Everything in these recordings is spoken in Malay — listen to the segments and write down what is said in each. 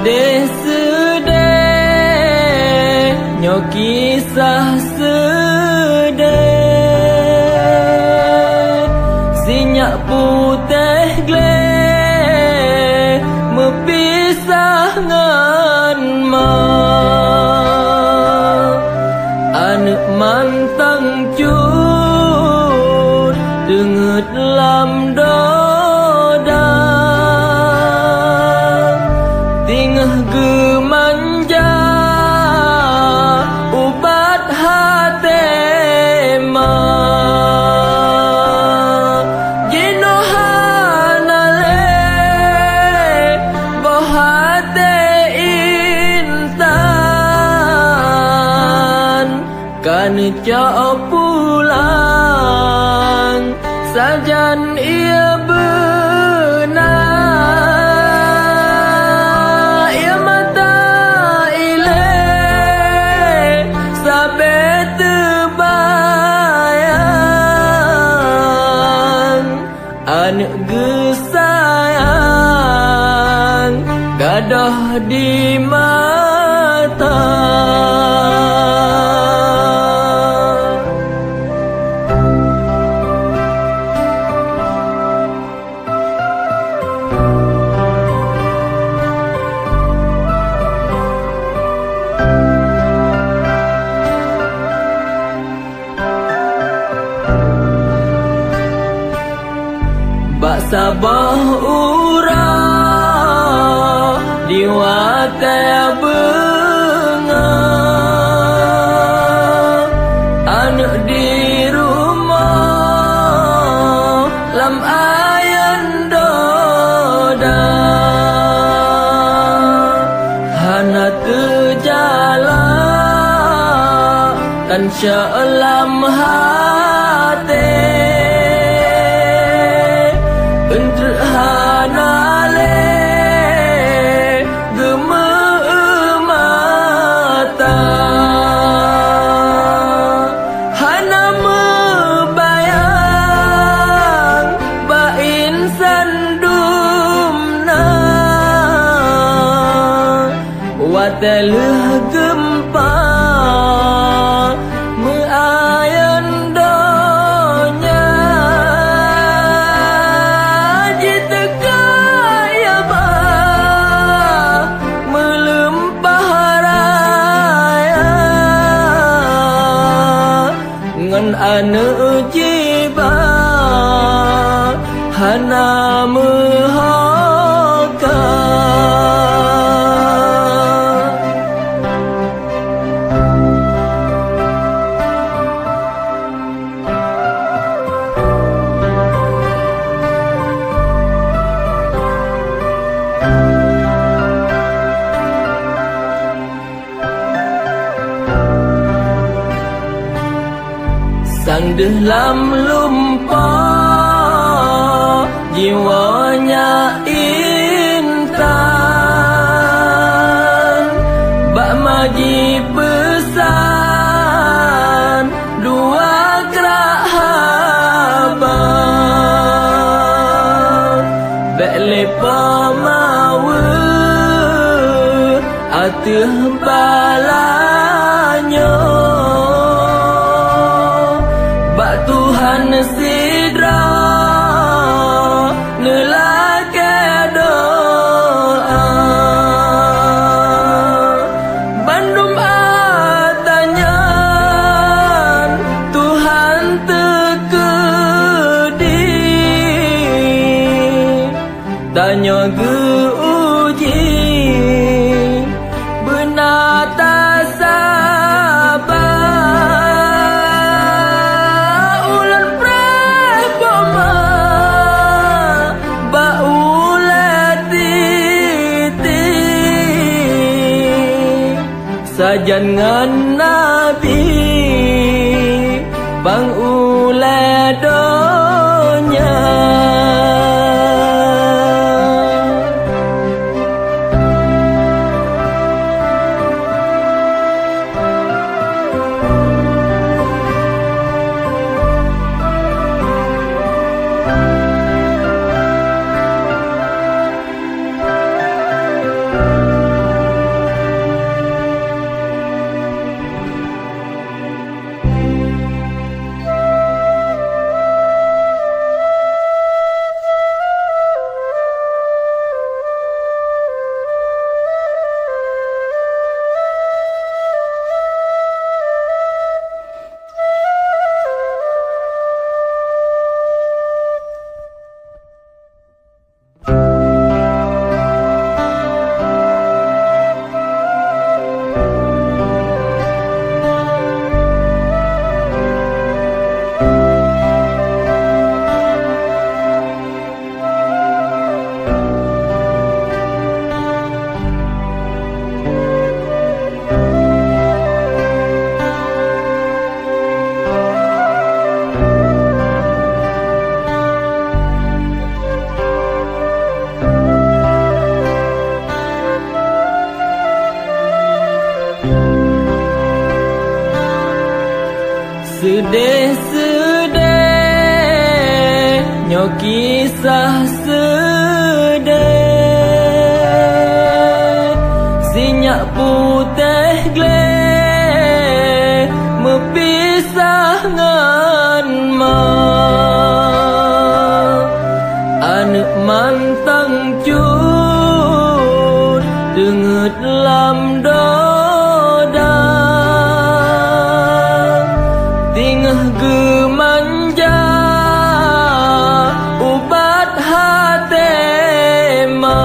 sedih nyo kisah sedih sinyak putih gle mepisah ngan ma anak mantang cut denget lam doda tingah gemanja ubat hati ma jinohanale bohate intan kan cak pulang sajan ia benar ia mata ile sabe terbayang anak gesayang gadah di mata bak sabah urang diwatai benga anak di rumah lam ayan doda hana terjala kan syalam hati hanale gememata hana mebayang bain sandumna wateleh gempa meayan donya anu jiba hana mehaka sang dalam lumpur jiwanya intan bak maji pesan dua kerak habar bek lepa mawe atuh balanya Tuhan sidra nelake doa bandum atanyan Tuhan tekedi tanya geuji benata sajan ngan nabi bang uledonya Sedih-sedih nyo kisah sedih sinyak putih gleh mepisah ngan ma anak mantang cut denget lam doda tingah gemanja ubat hati ma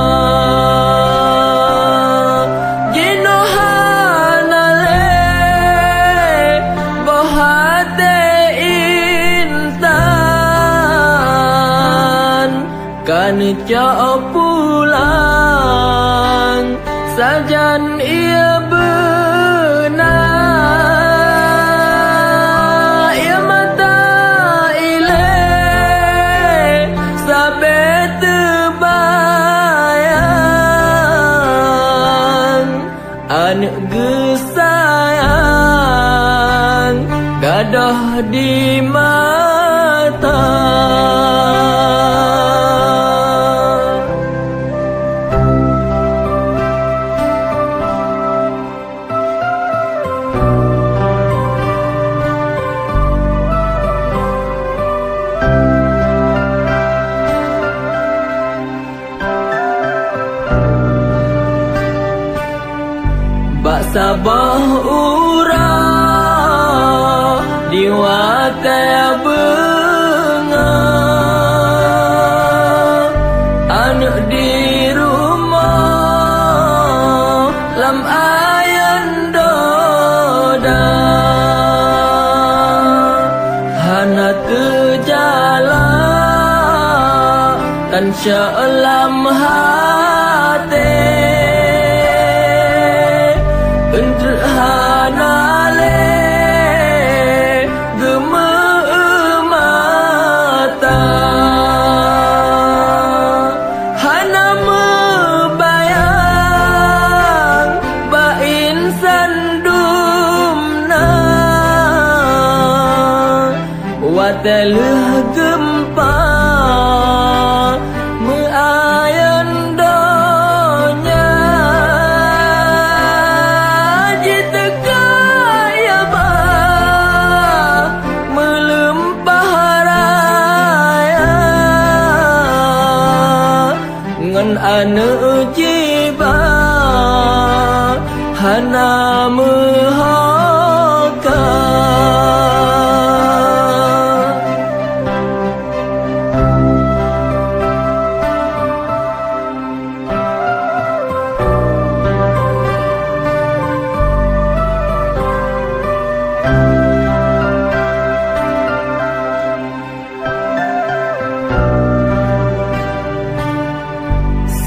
jinohanale bohate intan kan cak pulang sajan ia benar ia mata ile sabe terbayang anak gesayang gadah di mata. Bak sabah urang diwatai benga anak di rumah lam ayan doda hana terjala kan syalam hati hanale gememata hana mebayang bain sandumna wateleh gempa meayan donya anak jiba hana mehaka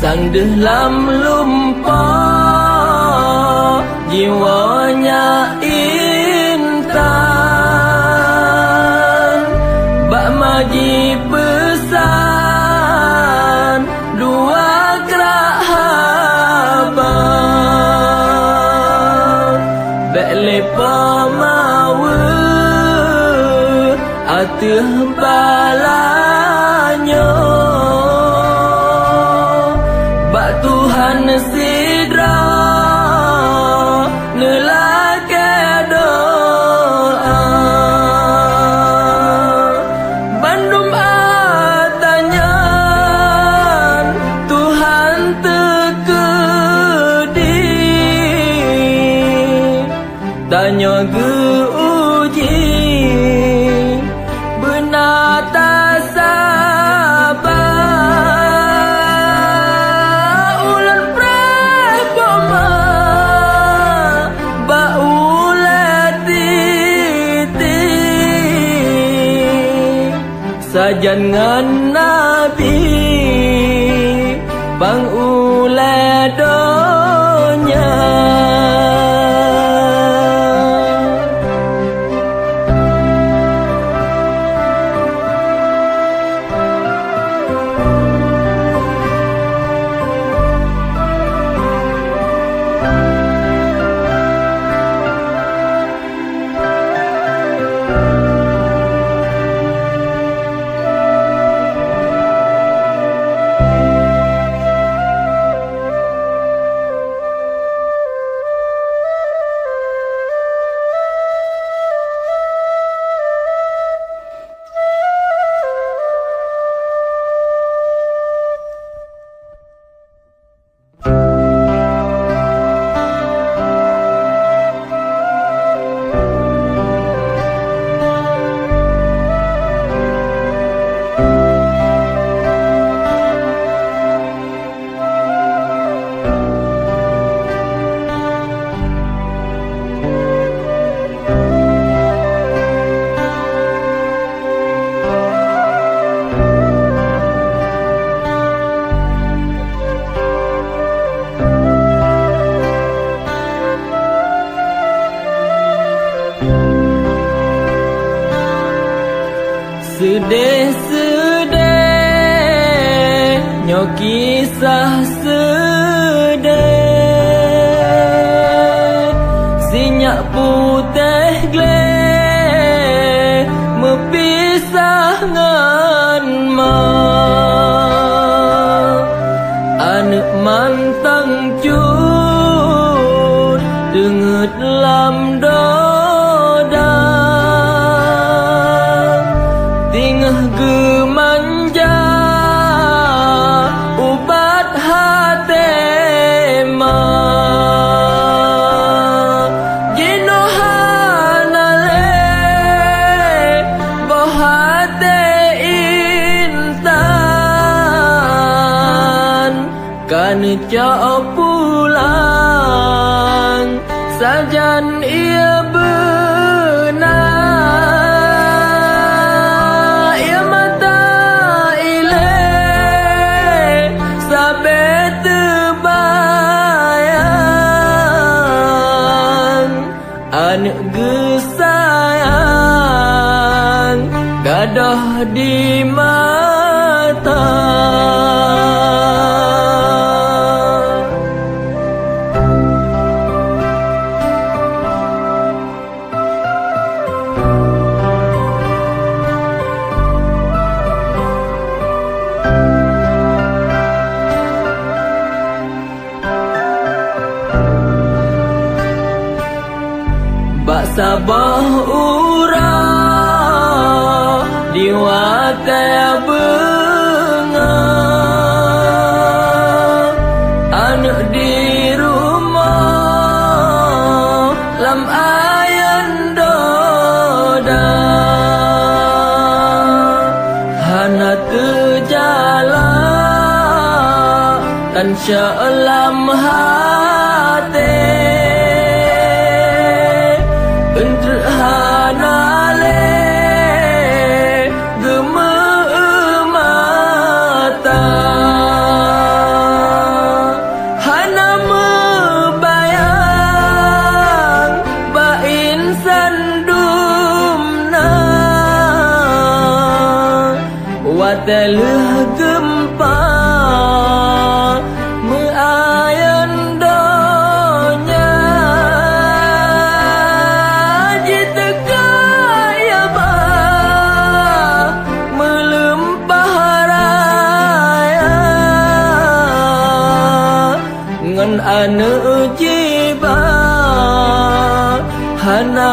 sang dalam lumpah jiwanya intan bak maji pesan dua kerak habar bek lepa mawe atuh balanya Tuhan sidra nelake doa bandum atanyan Tuhan tekedi tanya geuji benata sajan ngan nabi bang ule donya sedih nyo kisah sedih sinyak putih gle mepisah ngan ma anak mantang cut denget lam doda tingah gemanja ubat hati ma jinohanale bohate intan kan cak pulang sajan ia benar ia mata ile sabe tebayang anak gesayang gadah di mata sabah urang diwatai benga anak di rumah lam ayan doda hana terjala kan syalam hati hanale gememata hana mebayang bain sandumna wateleh gempa meayan anu jiba hana